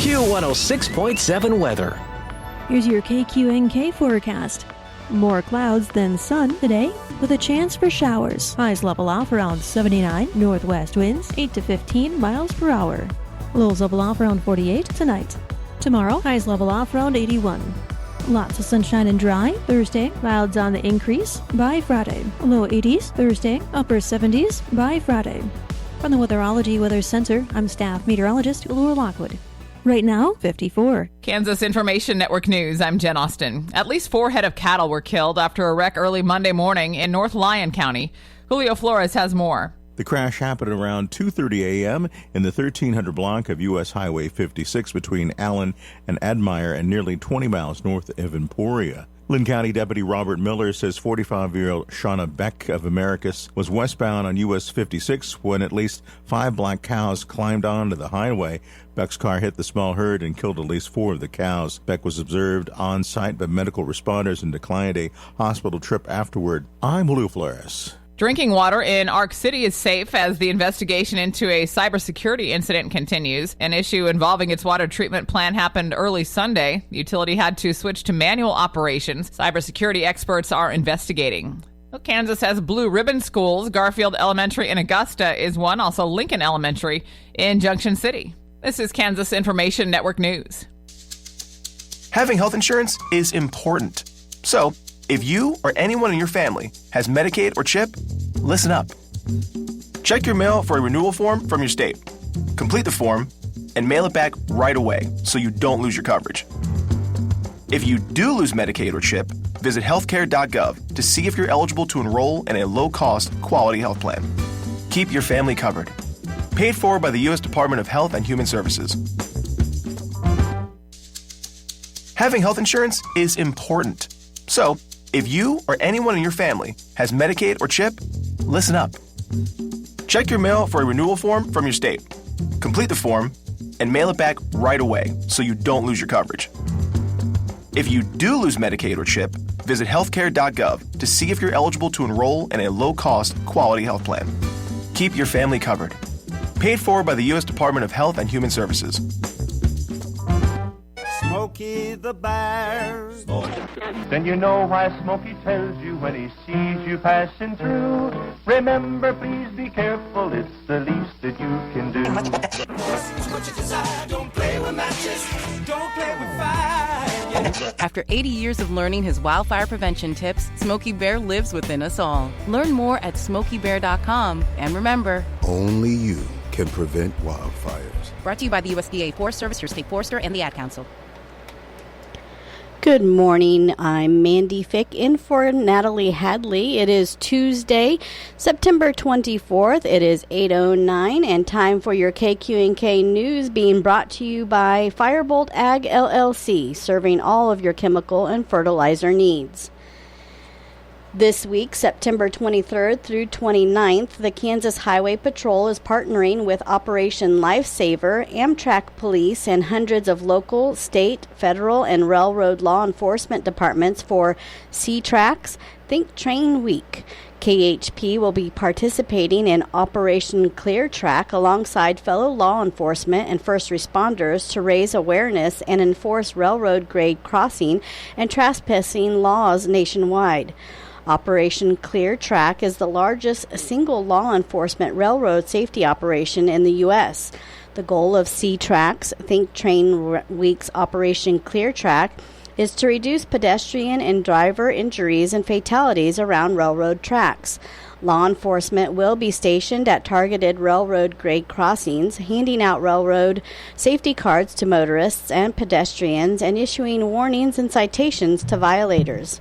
Q106.7 weather. Here's your KQNK forecast. More clouds than sun today, with a chance for showers. Highs level off around 79, northwest winds 8 to 15 miles per hour. Lows level off around 48 tonight. Tomorrow, highs level off around 81. Lots of sunshine and dry. Thursday, clouds on the increase by Friday. Low 80s Thursday, upper 70s by Friday. From the Weatherology Weather Center, I'm staff meteorologist Laura Lockwood. Right now, 54. Kansas Information Network News, I'm Jen Austin. At least 4 head of cattle were killed after a wreck early Monday morning in North Lyon County. Julio Flores has more. The crash happened around 2:30 a.m. in the 1300 block of U.S. Highway 56 between Allen and Admire and nearly 20 miles north of Emporia. Lynn County Deputy Robert Miller says 45-year-old Shauna Beck of Americus was westbound on U.S. 56 when at least 5 black cows climbed onto the highway. Beck's car hit the small herd and killed at least 4 of the cows. Beck was observed on site by medical responders and declined a hospital trip afterward. I'm Julio Flores. Drinking water in Ark City is safe as the investigation into a cybersecurity incident continues. An issue involving its water treatment plant happened early Sunday. The utility had to switch to manual operations. Cybersecurity experts are investigating. Kansas has blue ribbon schools. Garfield Elementary in Augusta is one. Also Lincoln Elementary in Junction City. This is Kansas Information Network News. Having health insurance is important. So, if you or anyone in your family has Medicaid or CHIP, listen up. Check your mail for a renewal form from your state. Complete the form and mail it back right away so you don't lose your coverage. If you do lose Medicaid or CHIP, visit healthcare.gov to see if you're eligible to enroll in a low-cost, quality health plan. Keep your family covered. Paid for by the U.S. Department of Health and Human Services. Having health insurance is important. So, if you or anyone in your family has Medicaid or CHIP, listen up. Check your mail for a renewal form from your state. Complete the form and mail it back right away so you don't lose your coverage. If you do lose Medicaid or CHIP, visit healthcare.gov to see if you're eligible to enroll in a low-cost, quality health plan. Keep your family covered. Paid for by the U.S. Department of Health and Human Services. Smokey the Bear. Then you know why Smokey tells you when he sees you passing through. Remember, please be careful, it's the least that you can do. Don't play with matches, don't play with fire. After 80 years of learning his wildfire prevention tips, Smokey Bear lives within us all. Learn more at SmokeyBear.com. And remember, only you can prevent wildfires. Brought to you by the USDA Forest Service, your state forester, and the Ad Council. Good morning. I'm Mandy Fick in for Natalie Hadley. It is Tuesday, September 24th. It is 8:09 and time for your KQNK news being brought to you by Firebolt Ag LLC, serving all of your chemical and fertilizer needs. This week, September 23rd through 29th, the Kansas Highway Patrol is partnering with Operation Lifesaver, Amtrak Police, and hundreds of local, state, federal, and railroad law enforcement departments for C-Tracks Think Train Week. KHP will be participating in Operation Clear Track alongside fellow law enforcement and first responders to raise awareness and enforce railroad grade crossing and trespassing laws nationwide. Operation Clear Track is the largest single law enforcement railroad safety operation in the U.S. The goal of C-Tracks Think Train Week's Operation Clear Track is to reduce pedestrian and driver injuries and fatalities around railroad tracks. Law enforcement will be stationed at targeted railroad grade crossings, handing out railroad safety cards to motorists and pedestrians and issuing warnings and citations to violators.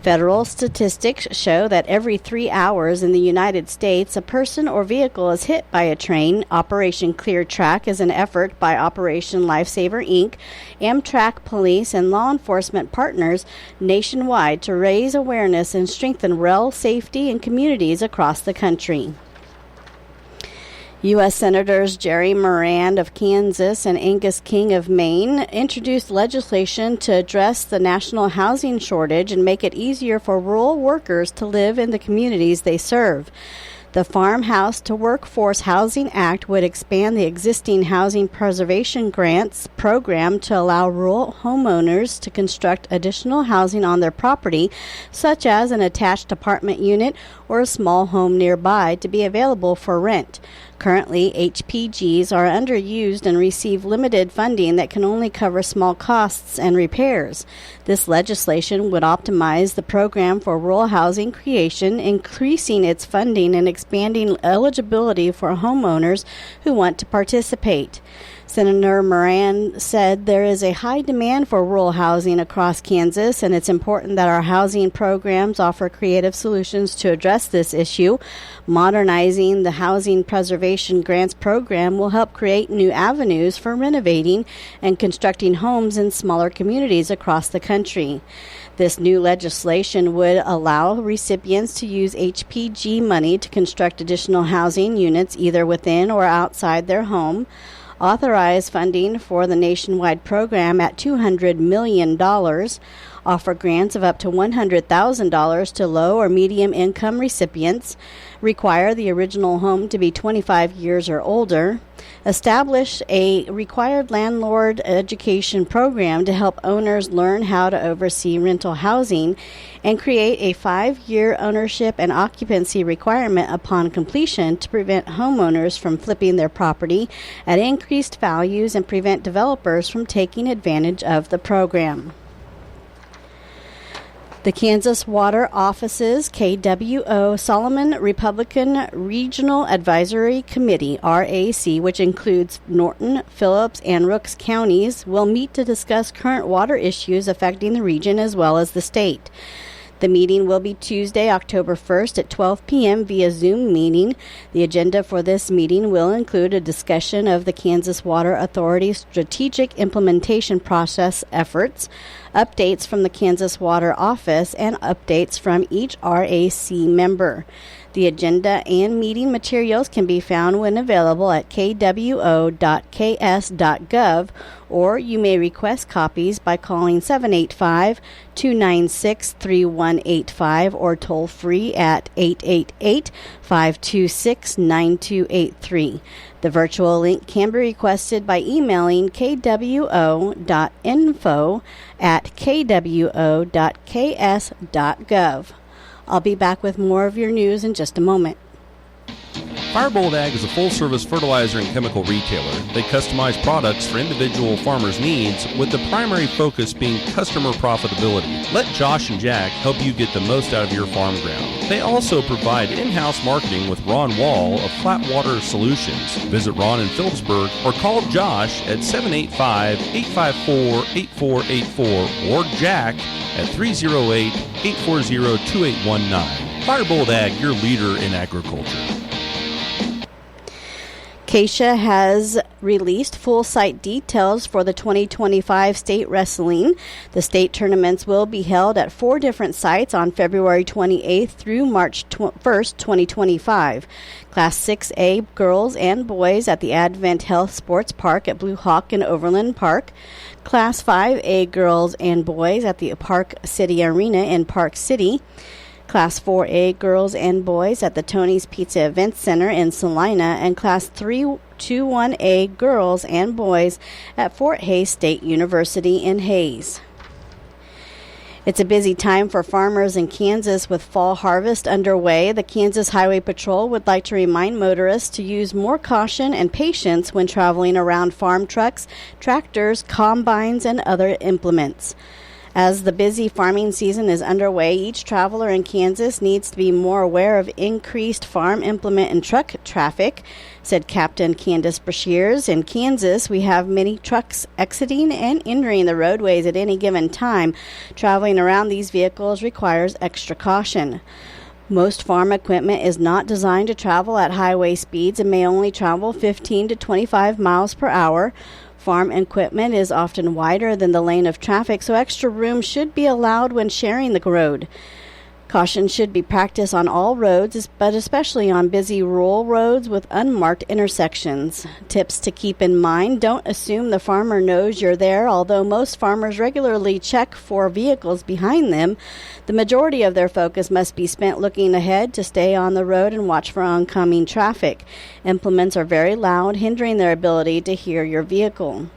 Federal statistics show that every 3 hours in the United States, a person or vehicle is hit by a train. Operation Clear Track is an effort by Operation Lifesaver, Inc., Amtrak Police, and law enforcement partners nationwide to raise awareness and strengthen rail safety in communities across the country. U.S. Senators Jerry Moran of Kansas and Angus King of Maine introduced legislation to address the national housing shortage and make it easier for rural workers to live in the communities they serve. The Farmhouse to Workforce Housing Act would expand the existing Housing Preservation Grants program to allow rural homeowners to construct additional housing on their property, such as an attached apartment unit or a small home nearby, to be available for rent. Currently, HPGs are underused and receive limited funding that can only cover small costs and repairs. This legislation would optimize the program for rural housing creation, increasing its funding and expanding eligibility for homeowners who want to participate. Senator Moran said there is a high demand for rural housing across Kansas, and it's important that our housing programs offer creative solutions to address this issue. Modernizing the Housing Preservation Grants program will help create new avenues for renovating and constructing homes in smaller communities across the country. This new legislation would allow recipients to use HPG money to construct additional housing units either within or outside their home, authorize funding for the nationwide program at $200 million, offer grants of up to $100,000 to low or medium income recipients, require the original home to be 25 years or older, establish a required landlord education program to help owners learn how to oversee rental housing, and create a 5-year ownership and occupancy requirement upon completion to prevent homeowners from flipping their property at increased values and prevent developers from taking advantage of the program. The Kansas Water Office's KWO Solomon Republican Regional Advisory Committee, RAC, which includes Norton, Phillips, and Rooks counties, will meet to discuss current water issues affecting the region as well as the state. The meeting will be Tuesday, October 1st at 12 p.m. via Zoom meeting. The agenda for this meeting will include a discussion of the Kansas Water Authority's strategic implementation process efforts, updates from the Kansas Water Office, and updates from each RAC member. The agenda and meeting materials can be found when available at kwo.ks.gov, or you may request copies by calling 785-296-3185 or toll free at 888-526-9283. The virtual link can be requested by emailing kwo.info@kwo.ks.gov. I'll be back with more of your news in just a moment. Firebolt Ag is a full-service fertilizer and chemical retailer. They customize products for individual farmers' needs, with the primary focus being customer profitability. Let Josh and Jack help you get the most out of your farm ground. They also provide in-house marketing with Ron Wall of Flatwater Solutions. Visit Ron in Phillipsburg or call Josh at 785-854-8484 or Jack at 308-840-2819. Firebolt Ag, your leader in agriculture. Keisha has released full site details for the 2025 state wrestling. The state tournaments will be held at 4 different sites on February 28th through March 1st, 2025. Class 6A girls and boys at the Advent Health Sports Park at Blue Hawk and Overland Park. Class 5A girls and boys at the Park City Arena in Park City. Class 4A girls and boys at the Tony's Pizza Event Center in Salina, and Class 321A girls and boys at Fort Hays State University in Hays. It's a busy time for farmers in Kansas with fall harvest underway. The Kansas Highway Patrol would like to remind motorists to use more caution and patience when traveling around farm trucks, tractors, combines, and other implements. As the busy farming season is underway, each traveler in Kansas needs to be more aware of increased farm implement and truck traffic, said Captain Candace Brashears. In Kansas, we have many trucks exiting and entering the roadways at any given time. Traveling around these vehicles requires extra caution. Most farm equipment is not designed to travel at highway speeds and may only travel 15 to 25 miles per hour. Farm equipment is often wider than the lane of traffic, so extra room should be allowed when sharing the road. Caution should be practiced on all roads, but especially on busy rural roads with unmarked intersections. Tips to keep in mind: don't assume the farmer knows you're there. Although most farmers regularly check for vehicles behind them, the majority of their focus must be spent looking ahead to stay on the road and watch for oncoming traffic. Implements are very loud, hindering their ability to hear your vehicle.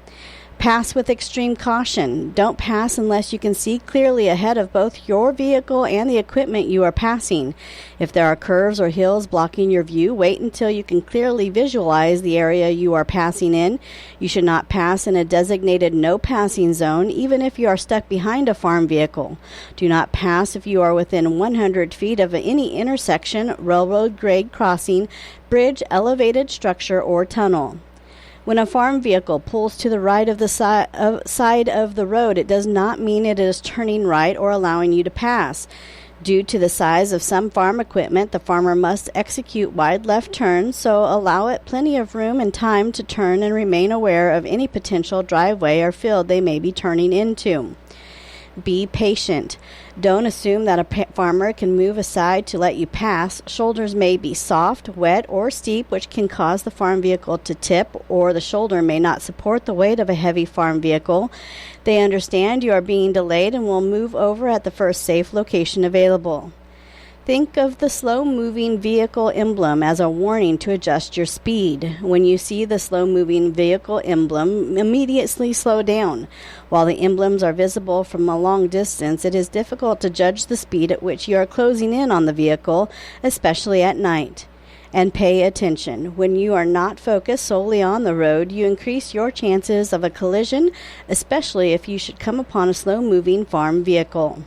Pass with extreme caution. Don't pass unless you can see clearly ahead of both your vehicle and the equipment you are passing. If there are curves or hills blocking your view, wait until you can clearly visualize the area you are passing in. You should not pass in a designated no passing zone, even if you are stuck behind a farm vehicle. Do not pass if you are within 100 feet of any intersection, railroad grade crossing, bridge, elevated structure, or tunnel. When a farm vehicle pulls to the right of the side of the road, it does not mean it is turning right or allowing you to pass. Due to the size of some farm equipment, the farmer must execute wide left turns, so allow it plenty of room and time to turn and remain aware of any potential driveway or field they may be turning into. Be patient. Don't assume that a farmer can move aside to let you pass. Shoulders may be soft, wet, or steep, which can cause the farm vehicle to tip, or the shoulder may not support the weight of a heavy farm vehicle. They understand you are being delayed and will move over at the first safe location available. Think of the slow-moving vehicle emblem as a warning to adjust your speed. When you see the slow-moving vehicle emblem, immediately slow down. While the emblems are visible from a long distance, it is difficult to judge the speed at which you are closing in on the vehicle, especially at night. And pay attention. When you are not focused solely on the road, you increase your chances of a collision, especially if you should come upon a slow-moving farm vehicle.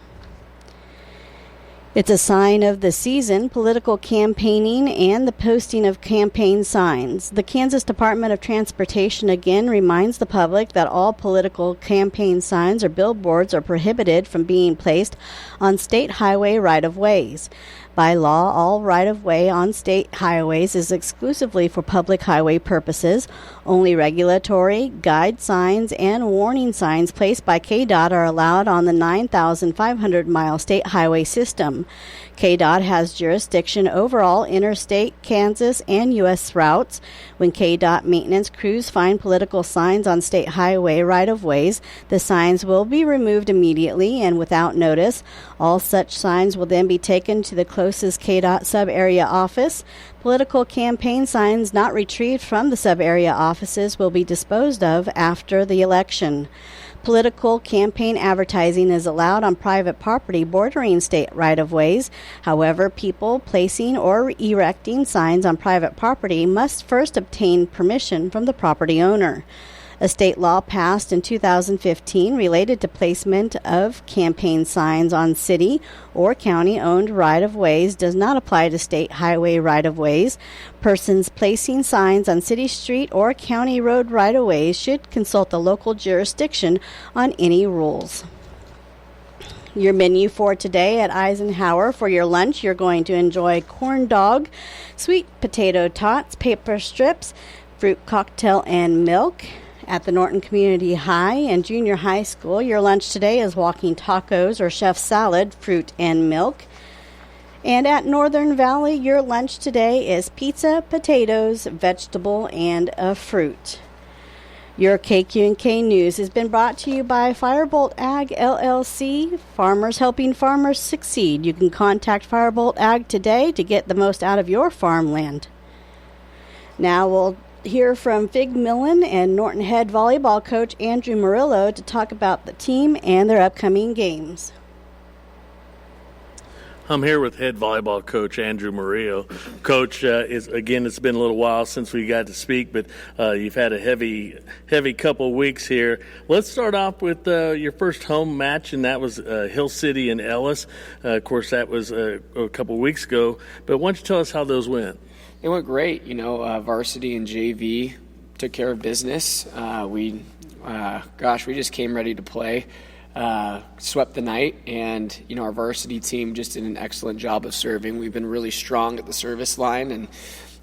It's a sign of the season, political campaigning, and the posting of campaign signs. The Kansas Department of Transportation again reminds the public that all political campaign signs or billboards are prohibited from being placed on state highway right-of-ways. By law, all right-of-way on state highways is exclusively for public highway purposes. Only regulatory, guide signs, and warning signs placed by KDOT are allowed on the 9,500-mile state highway system. KDOT has jurisdiction over all interstate, Kansas, and U.S. routes. When KDOT maintenance crews find political signs on state highway right-of-ways, the signs will be removed immediately and without notice. All such signs will then be taken to the closest KDOT sub-area office. Political campaign signs not retrieved from the sub-area offices will be disposed of after the election. Political campaign advertising is allowed on private property bordering state right-of-ways. However, people placing or erecting signs on private property must first obtain permission from the property owner. A state law passed in 2015 related to placement of campaign signs on city or county-owned right-of-ways does not apply to state highway right-of-ways. Persons placing signs on city street or county road right-of-ways should consult the local jurisdiction on any rules. Your menu for today at Eisenhower: for your lunch, you're going to enjoy corn dog, sweet potato tots, paper strips, fruit cocktail, and milk. At the Norton Community High and Junior High School, your lunch today is walking tacos or chef salad, fruit, and milk. And at Northern Valley, your lunch today is pizza, potatoes, vegetable, and a fruit. Your KQNK News has been brought to you by Firebolt Ag LLC, farmers helping farmers succeed. You can contact Firebolt Ag today to get the most out of your farmland. Now we'll hear from Fig Millen and Norton head volleyball coach Andrew Murillo to talk about the team and their upcoming games. I'm here with head volleyball coach Andrew Murillo. Coach, it's been a little while since we got to speak, but you've had a heavy couple weeks here. Let's start off with your first home match, and that was Hill City and Ellis. Of course, that was a couple weeks ago. But why don't you tell us how those went? It went great. Varsity and JV took care of business. We just came ready to play. Swept the night, and our varsity team just did an excellent job of serving. We've been really strong at the service line, and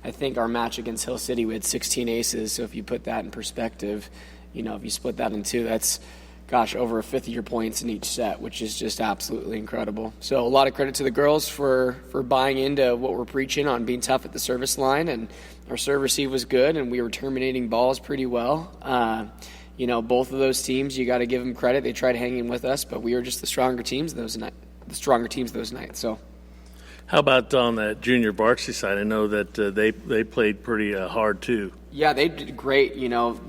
I think our match against Hill City, we had 16 aces. So if you put that in perspective, if you split that in two, that's over a fifth of your points in each set, which is just absolutely incredible. So a lot of credit to the girls for buying into what we're preaching on being tough at the service line, and our serve receive was good, and we were terminating balls pretty well. Both of those teams, you got to give them credit. They tried hanging with us, but we were just the stronger teams those nights. So. How about on that junior varsity side? I know that they played pretty hard too. Yeah, they did great.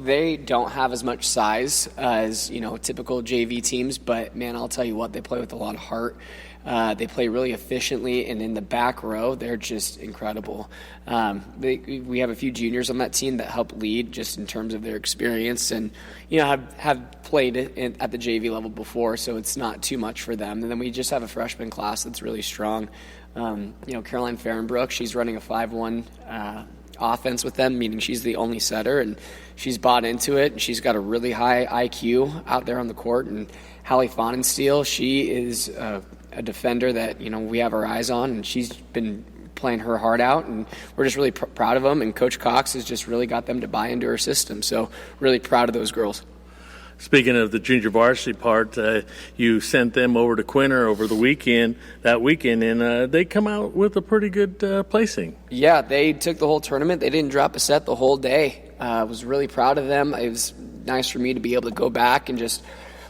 They don't have as much size as, typical JV teams, but, man, I'll tell you what, they play with a lot of heart. They play really efficiently, and in the back row, they're just incredible. We have a few juniors on that team that help lead just in terms of their experience and, have played at the JV level before, so it's not too much for them. And then we just have a freshman class that's really strong. Caroline Fahrenbrook, she's running a 5-1 offense with them, meaning she's the only setter, and she's bought into it. She's got a really high IQ out there on the court. And Hallie Faunensteel, she is a defender that we have our eyes on, and she's been playing her heart out, and we're just really proud of them. And Coach Cox has just really got them to buy into her system, so really proud of those girls. Speaking of the junior varsity part, you sent them over to Quinter over that weekend, and they come out with a pretty good placing. Yeah, they took the whole tournament. They didn't drop a set the whole day. I was really proud of them. It was nice for me to be able to go back and just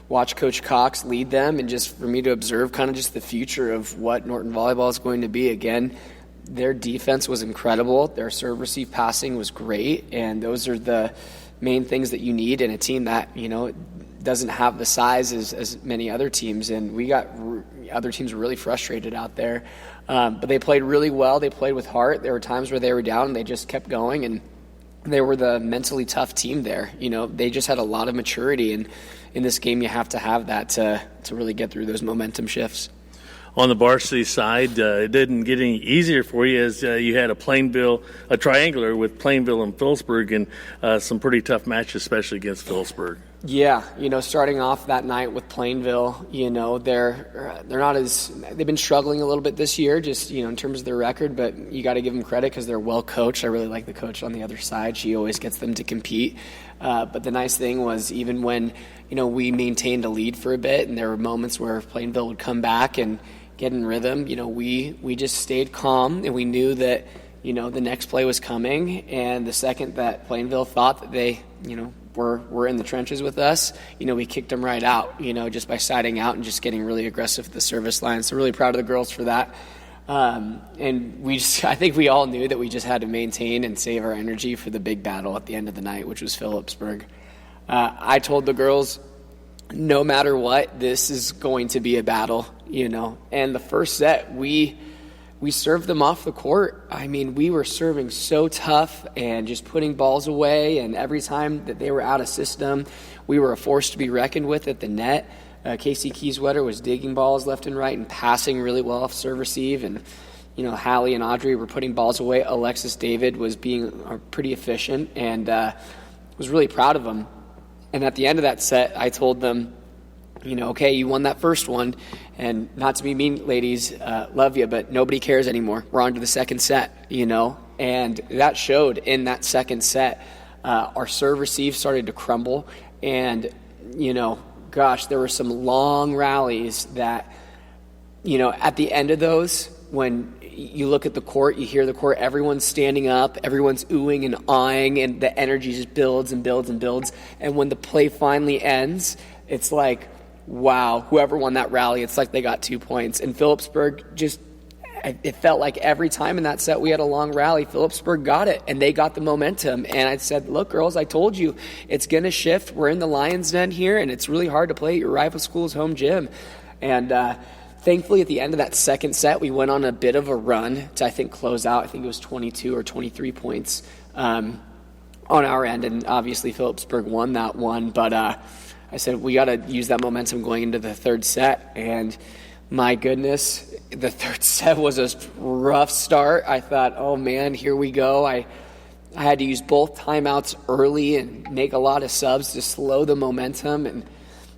watch Coach Cox lead them, and just for me to observe kind of just the future of what Norton volleyball is going to be. Again, their defense was incredible. Their serve receive passing was great, and those are the main things that you need in a team that doesn't have the size as many other teams, and we got other teams really frustrated out there, but they played really well. They played with heart. There were times where they were down and they just kept going, and they were the mentally tough team there. They just had a lot of maturity, and in this game you have to have that to really get through those momentum shifts. On the varsity side, it didn't get any easier for you as you had a triangular with Plainville and Phillipsburg, and some pretty tough matches, especially against Phillipsburg. Yeah, starting off that night with Plainville, they're not they've been struggling a little bit this year, just in terms of their record, but you got to give them credit because they're well coached. I really like the coach on the other side; she always gets them to compete. But the nice thing was, even when we maintained a lead for a bit, and there were moments where Plainville would come back and get in rhythm, we just stayed calm, and we knew that the next play was coming, and the second that Plainville thought that they were in the trenches with us, we kicked them right out, just by siding out and just getting really aggressive at the service line. So really proud of the girls for that. And I think we all knew that we just had to maintain and save our energy for the big battle at the end of the night, which was Phillipsburg. I told the girls, no matter what, this is going to be a battle, And the first set, we served them off the court. I mean, we were serving so tough and just putting balls away, and every time that they were out of system, we were a force to be reckoned with at the net. Casey Kieswetter was digging balls left and right and passing really well off serve receive, and Hallie and Audrey were putting balls away. Alexis David was being pretty efficient, and was really proud of them. And at the end of that set, I told them, okay, you won that first one, and not to be mean, ladies, love you, but nobody cares anymore. We're on to the second set, and that showed in that second set. Our serve receive started to crumble, and, there were some long rallies that, at the end of those, when you look at the court, you hear the court, everyone's standing up, everyone's oohing and awing, and the energy just builds and builds and builds. And when the play finally ends, it's like, wow, whoever won that rally, it's like they got 2 points. And Phillipsburg it felt like every time in that set we had a long rally, Phillipsburg got it, and they got the momentum. And I said, look, girls, I told you, it's going to shift. We're in the Lions' Den here, and it's really hard to play at your rival school's home gym. And thankfully, at the end of that second set, we went on a bit of a run to, I think, close out. I think it was 22 or 23 points on our end, and obviously Phillipsburg won that one. But I said, we got to use that momentum going into the third set, and my goodness, the third set was a rough start. I thought, oh, man, here we go. I had to use both timeouts early and make a lot of subs to slow the momentum, and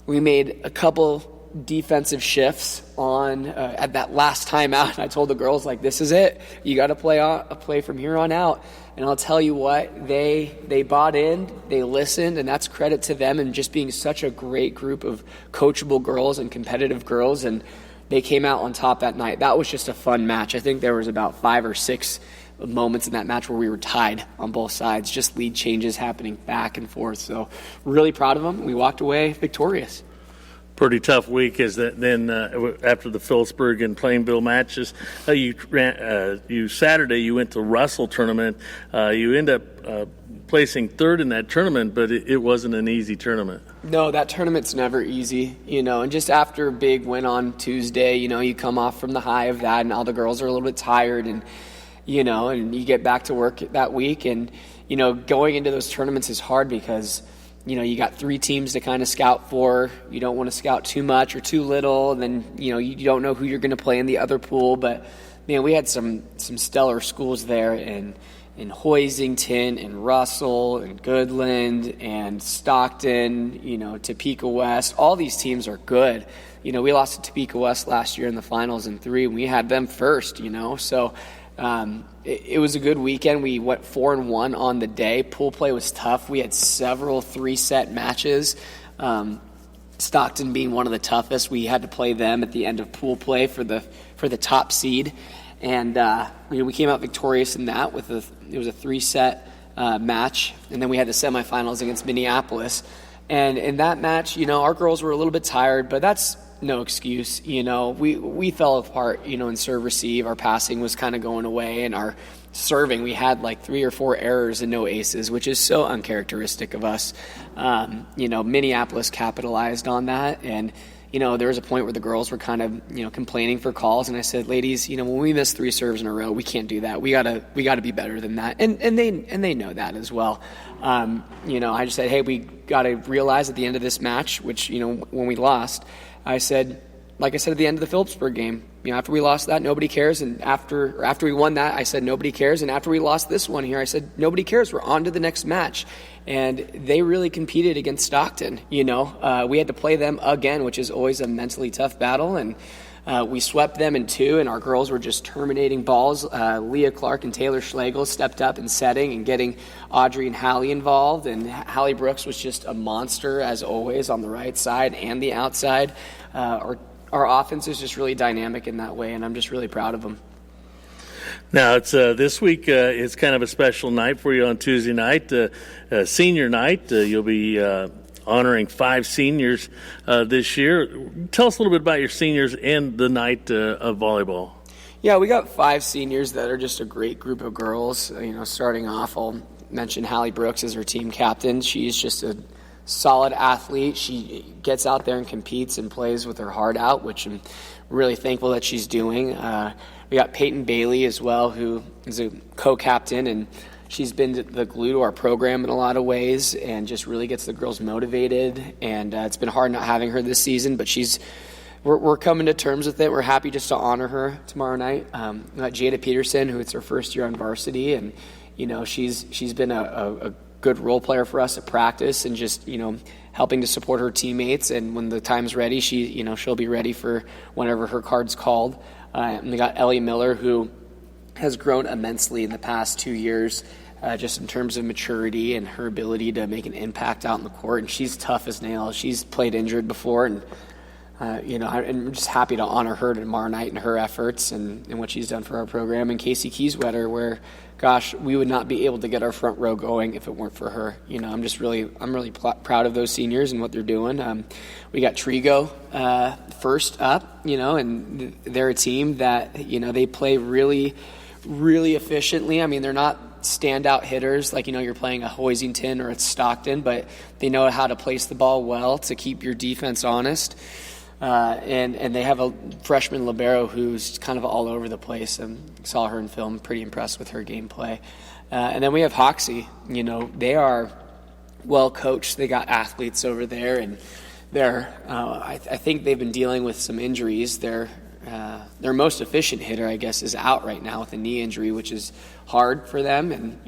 we made a couple defensive shifts on at that last timeout. I told the girls, like, this is it. You got to play from here on out. And I'll tell you what, they bought in, they listened, and that's credit to them and just being such a great group of coachable girls and competitive girls. And they came out on top that night. That was just a fun match. I think there was about 5 or 6 moments in that match where we were tied on both sides, just lead changes happening back and forth. So really proud of them. We walked away victorious. Pretty tough week is that then after the Phillipsburg and Plainville matches. You Saturday you went to Russell tournament. You end up placing third in that tournament, but it wasn't an easy tournament. No, that tournament's never easy, and just after a big win on Tuesday, you come off from the high of that and all the girls are a little bit tired and you get back to work that week and, going into those tournaments is hard because you got 3 teams to kind of scout for. You don't want to scout too much or too little. And then, you don't know who you're going to play in the other pool. But, man, we had some stellar schools there in Hoisington and Russell and Goodland and Stockton, Topeka West. All these teams are good. We lost to Topeka West last year in the finals in 3, and we had them first, So it was a good weekend. We went 4-1 on the day. Pool play was tough. We had several 3-set matches. Stockton being one of the toughest. We had to play them at the end of pool play for the top seed, and we came out victorious in that. It was a 3-set match, and then we had the semifinals against Minneapolis. And in that match, our girls were a little bit tired, but that's no excuse. We fell apart, in serve receive. Our passing was kind of going away, and our serving, we had like 3 or 4 errors and no aces, which is so uncharacteristic of us. Minneapolis capitalized on that, and there was a point where the girls were kind of complaining for calls, and I said, ladies, when we miss 3 serves in a row, we can't do that. We gotta be better than that, and they know that as well. I just said, hey, we gotta realize at the end of this match, which when we lost, I said, like I said at the end of the Phillipsburg game, after we lost that, nobody cares. And after we won that, I said, nobody cares. And after we lost this one here, I said, nobody cares. We're on to the next match. And they really competed against Stockton. We had to play them again, which is always a mentally tough battle. And we swept them in 2, and our girls were just terminating balls. Leah Clark and Taylor Schlegel stepped up in setting and getting Audrey and Hallie involved. And Hallie Brooks was just a monster, as always, on the right side and the outside. Our offense is just really dynamic in that way, and I'm just really proud of them. Now, it's this week it's kind of a special night for you on Tuesday night, senior night. You'll be honoring 5 seniors this year. Tell us a little bit about your seniors and the night of volleyball. Yeah, we got 5 seniors that are just a great group of girls. Starting off, I'll mention Hallie Brooks as our team captain. She's just a solid athlete. She gets out there and competes and plays with her heart out, which I'm really thankful that she's doing. We got Peyton Bailey as well, who is a co-captain, and she's been the glue to our program in a lot of ways and just really gets the girls motivated. And it's been hard not having her this season, but we're coming to terms with it. We're happy just to honor her tomorrow night. We got Jada Peterson, who it's her first year on varsity, and she's been a good role player for us at practice and just helping to support her teammates. And when the time's ready, she'll be ready for whenever her card's called. And we got Ellie Miller, who has grown immensely in the past 2 years, just in terms of maturity and her ability to make an impact out in the court. And she's tough as nails. She's played injured before, and I'm just happy to honor her tomorrow night and her efforts and what she's done for our program. And Casey Kieswetter, where, gosh, we would not be able to get our front row going if it weren't for her. I'm really proud of those seniors and what they're doing. We got Trigo first up, and they're a team that, they play really, really efficiently. I mean, they're not standout hitters like, you're playing a Hoisington or a Stockton, but they know how to place the ball well to keep your defense honest. And they have a freshman libero who's kind of all over the place. I saw her in film, pretty impressed with her gameplay. And then we have Hoxie. They are well coached. They got athletes over there, and I think they've been dealing with some injuries. Their most efficient hitter, I guess, is out right now with a knee injury, which is hard for them. And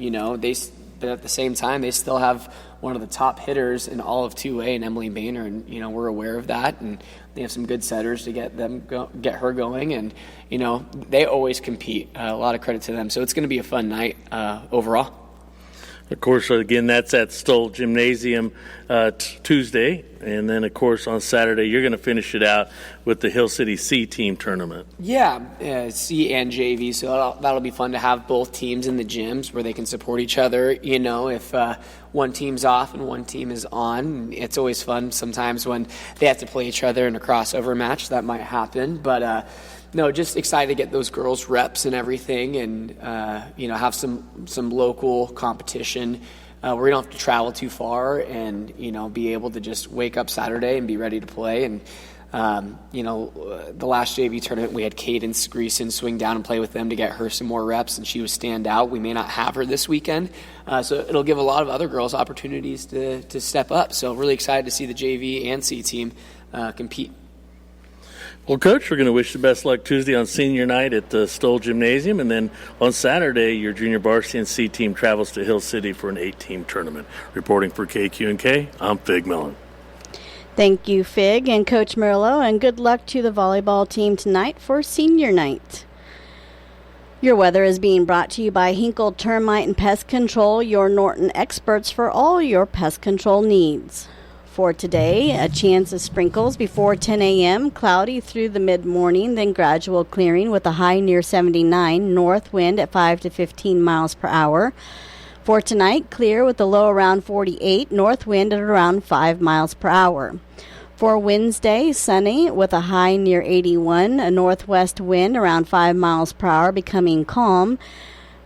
but at the same time, they still have one of the top hitters in all of 2A in Emily Boehner, and we're aware of that, and they have some good setters to get her going, and they always compete. A lot of credit to them. So it's going to be a fun night overall. Of course, again, that's at Stoll Gymnasium Tuesday. And then, of course, on Saturday, you're going to finish it out with the Hill City C team tournament. Yeah, C and JV. So that'll be fun to have both teams in the gyms where they can support each other. If one team's off and one team is on, it's always fun sometimes when they have to play each other in a crossover match. That might happen. But, no, just excited to get those girls reps and everything, and have some local competition where we don't have to travel too far, and be able to just wake up Saturday and be ready to play. And the last JV tournament we had Cadence Greason swing down and play with them to get her some more reps, and she was stand out. We may not have her this weekend, so it'll give a lot of other girls opportunities to step up. So really excited to see the JV and C team compete. Well, Coach, we're going to wish you the best luck Tuesday on senior night at the Stoll Gymnasium. And then on Saturday, your junior varsity and C team travels to Hill City for an 8-team tournament. Reporting for KQNK, I'm Fig Millen. Thank you, Fig and Coach Murillo, and good luck to the volleyball team tonight for senior night. Your weather is being brought to you by Hinkle Termite and Pest Control, your Norton experts for all your pest control needs. For today, a chance of sprinkles before 10 a.m., cloudy through the mid-morning, then gradual clearing with a high near 79, north wind at 5 to 15 miles per hour. For tonight, clear with a low around 48, north wind at around 5 miles per hour. For Wednesday, sunny with a high near 81, a northwest wind around 5 miles per hour, becoming calm.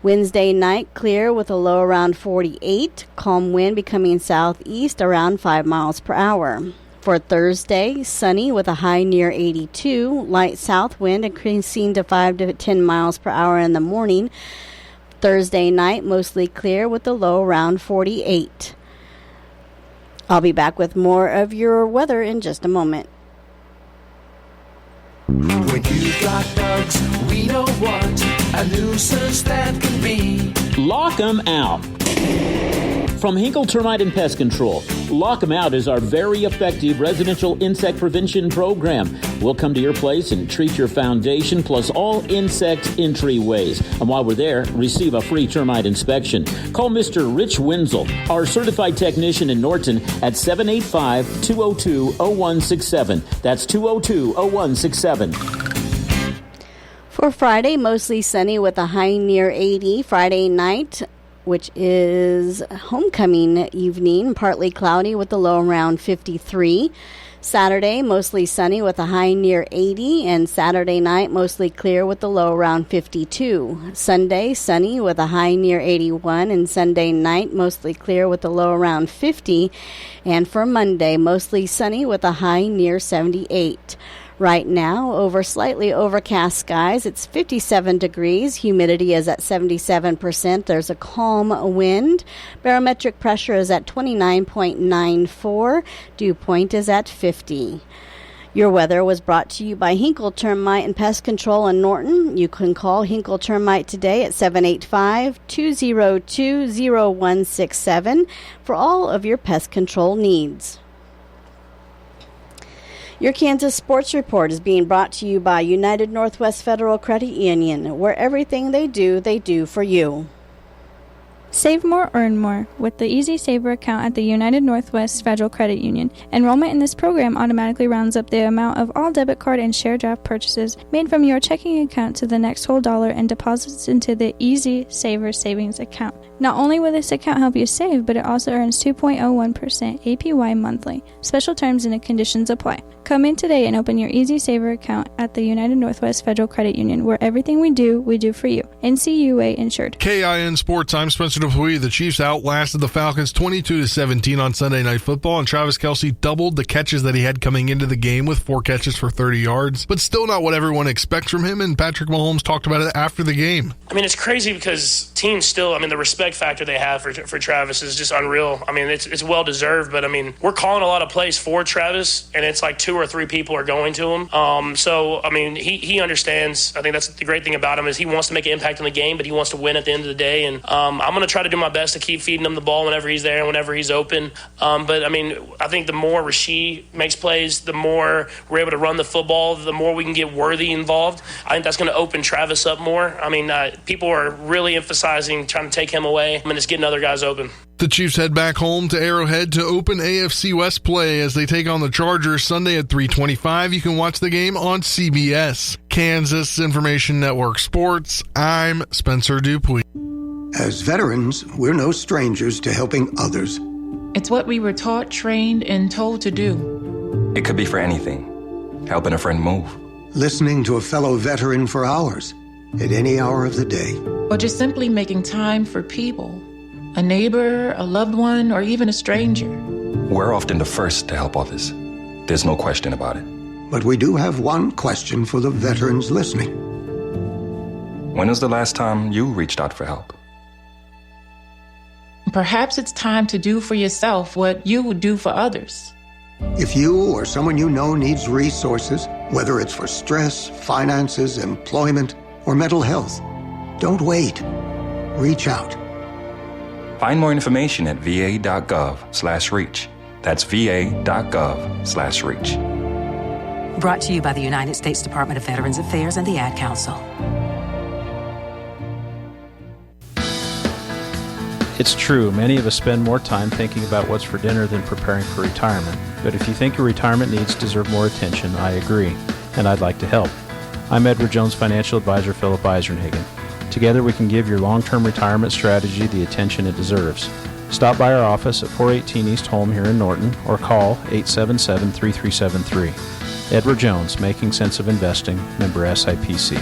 Wednesday night, clear with a low around 48, calm wind becoming southeast around 5 miles per hour. For Thursday, sunny with a high near 82, light south wind increasing to 5 to 10 miles per hour in the morning. Thursday night, mostly clear with a low around 48. I'll be back with more of your weather in just a moment. When you got bugs, we know what a nuisance that can be. Lock 'em out. From Hinkle Termite and Pest Control, Lock 'em Out is our very effective residential insect prevention program. We'll come to your place and treat your foundation plus all insect entryways. And while we're there, receive a free termite inspection. Call Mr. Rich Wenzel, our certified technician in Norton, at 785-202-0167. That's 202-0167. For Friday, mostly sunny with a high near 80. Friday night, which is homecoming evening, partly cloudy with a low around 53. Saturday, mostly sunny with a high near 80, and Saturday night, mostly clear with a low around 52. Sunday, sunny with a high near 81, and Sunday night, mostly clear with a low around 50. And for Monday, mostly sunny with a high near 78. Right now, slightly overcast skies, it's 57 degrees. Humidity is at 77%. There's a calm wind. Barometric pressure is at 29.94. Dew point is at 50. Your weather was brought to you by Hinkle Termite and Pest Control in Norton. You can call Hinkle Termite today at 785-202-0167 for all of your pest control needs. Your Kansas Sports Report is being brought to you by United Northwest Federal Credit Union, where everything they do for you. Save more, earn more with the Easy Saver account at the United Northwest Federal Credit Union. Enrollment in this program automatically rounds up the amount of all debit card and share draft purchases made from your checking account to the next whole dollar and deposits into the Easy Saver savings account. Not only will this account help you save, but it also earns 2.01% APY monthly. Special terms and conditions apply. Come in today and open your Easy Saver account at the United Northwest Federal Credit Union, where everything we do for you. NCUA insured. KIN Sports, I'm Spencer Dupuy. The Chiefs outlasted the Falcons 22-17 on Sunday Night Football, and Travis Kelce doubled the catches that he had coming into the game with 4 catches for 30 yards, but still not what everyone expects from him, and Patrick Mahomes talked about it after the game. I mean, it's crazy because teams still, the respect respect factor they have for Travis is just unreal. I mean, it's well deserved, but I mean, we're calling a lot of plays for Travis, and it's like 2 or 3 people are going to him. So I mean, he understands. I think that's the great thing about him is he wants to make an impact in the game, but he wants to win at the end of the day. And I'm going to try to do my best to keep feeding him the ball whenever he's there and whenever he's open. But I mean, I think the more Rasheed makes plays, the more we're able to run the football, the more we can get Worthy involved. I think that's going to open Travis up more. I mean, people are really emphasizing trying to take him away, and it's getting other guys open. The Chiefs head back home to Arrowhead to open AFC West play as they take on the Chargers Sunday at 3:25. You can watch the game on CBS. Kansas Information Network Sports, I'm Spencer Dupuis. As veterans, we're no strangers to helping others. It's what we were taught, trained, and told to do. It could be for anything. Helping a friend move. Listening to a fellow veteran for hours, at any hour of the day. Or just simply making time for people. A neighbor, a loved one, or even a stranger. We're often the first to help others. There's no question about it. But we do have one question for the veterans listening. When was the last time you reached out for help? Perhaps it's time to do for yourself what you would do for others. If you or someone you know needs resources, whether it's for stress, finances, employment, or mental health, don't wait. Reach out. Find more information at va.gov/reach. That's va.gov/reach. Brought to you by the United States Department of Veterans Affairs and the Ad Council. It's true, many of us spend more time thinking about what's for dinner than preparing for retirement. But if you think your retirement needs deserve more attention, I agree, and I'd like to help. I'm Edward Jones Financial Advisor Philip Eisenhagen. Together we can give your long-term retirement strategy the attention it deserves. Stop by our office at 418 East Holm here in Norton or call 877-3373. Edward Jones, Making Sense of Investing, member SIPC.